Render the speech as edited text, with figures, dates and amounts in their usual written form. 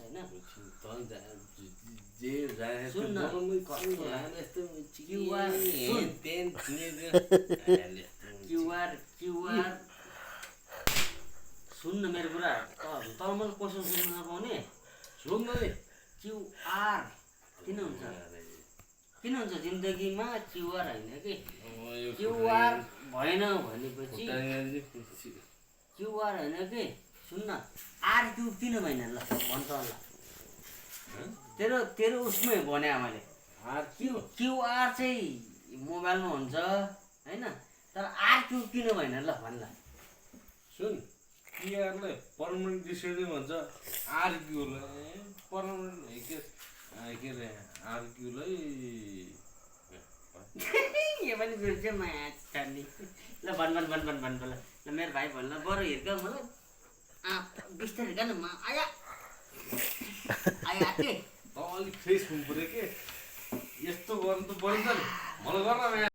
होइन सुन न क्युआर सुन्न मेरो कुरा तर मैले क्वेसन सुन्न नपाउने क्युआर किन हुन्छ जिन्दगीमा क्युआर होइन कि क्युआर भएन भनेपछि क्युआर होइन कि सुन्न आर क्यु किन भएन ल भन त ल तेरो उसमै भने मैले क्युआर चाहिँ मोबाइलमा हुन्छ होइन तर आर क्यु किन भएन ल भन ल सुन क्युआरलाई पर्मनेन्ट डिसेबल भन्छ आरक्यूलाई पर्मनेन्ट के अरे आरक्यूलाई यो पनि बिर्स्यो माया चाड्ने ल भन ल मेरो भाइ भन ल बरु हिर्का मलाई बिस्तारै हिर्का न आया के अलिक फ्रेस हुनु पऱ्यो के यस्तो गर्नु त पऱ्यो नि त मलाई गर्न